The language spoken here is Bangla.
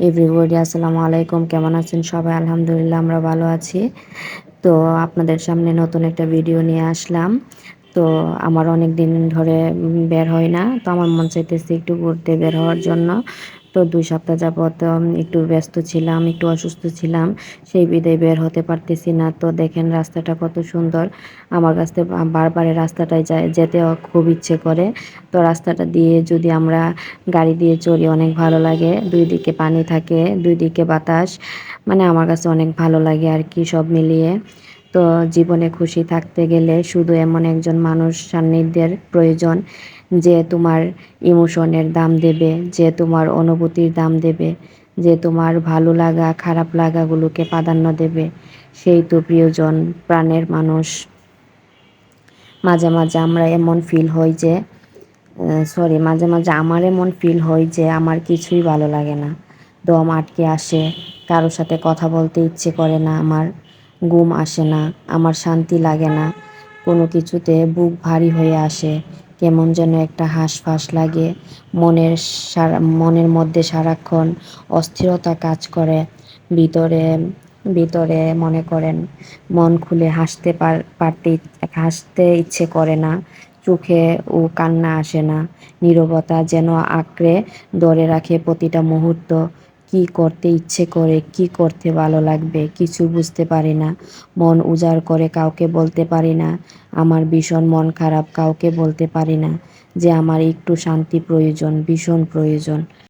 এভরিবডি আসসালামু আলাইকুম, কেমন আছেন সবাই? আলহামদুলিল্লাহ আমরা ভালো আছি। তো আপনাদের সামনে নতুন একটা ভিডিও নিয়ে আসলাম। তো আমার অনেক দিন ধরে বের হয় না, তো আমার মন চাইতেছে একটু ঘুরতে বের হওয়ার জন্য। তো 2 সপ্তাহ যাবত একটু ব্যস্ত ছিলাম, একটু অসুস্থ ছিলাম, সেই বিধায় বের হতে পারতেছি না। তো দেখেন রাস্তাটা কত সুন্দর, আমার কাছে বারবার এই রাস্তাটায় যেতে খুব ইচ্ছে করে। তো রাস্তাটা দিয়ে যদি আমরা গাড়ি দিয়ে চড়ি অনেক ভালো লাগে, দুই দিকে পানি থাকে, দুই দিকে বাতাস, মানে আমার কাছে অনেক ভালো লাগে আর কি সব মিলিয়ে। তো জীবনে খুশি থাকতে গেলে শুধু এমন একজন মানুষ সান্নিধ্যের প্রয়োজন, যে তোমার ইমোশনের দাম দেবে, যে তোমার অনুভূতির দাম দেবে, যে তোমার ভালো লাগা খারাপ লাগাগুলোকে প্রাধান্য দেবে। সেই তো প্রিয়জন, প্রাণের মানুষ। মাঝে মাঝে আমরা এমন ফিল হয় যে মাঝে মাঝে আমার এমন ফিল হয় যে আমার কিছুই ভালো লাগে না, দম আটকে আসে, কারোর সাথে কথা বলতে ইচ্ছে করে না, আমার ঘুম আসে না, আমার শান্তি লাগে না, কোনো কিছুতে বুক ভারী হয়ে আসে, কেমন যেন একটা হাঁসফাঁস লাগে, মনের মধ্যে সারাক্ষণ অস্থিরতা কাজ করে। ভিতরে ভিতরে মনে করেন মন খুলে হাসতে ইচ্ছে করে না, চোখে ও কান্না আসে না, নীরবতা যেন আঁকড়ে ধরে রাখে প্রতিটা মুহূর্ত। কি করতে ইচ্ছে করে, কি করতে ভালো লাগবে কিছু বুঝতে পারি না, মন উজাড় করে কাউকে বলতে পারি না, আমার ভীষণ মন খারাপ কাউকে বলতে পারি না, যে আমার একটু শান্তি প্রয়োজন, ভীষণ প্রয়োজন।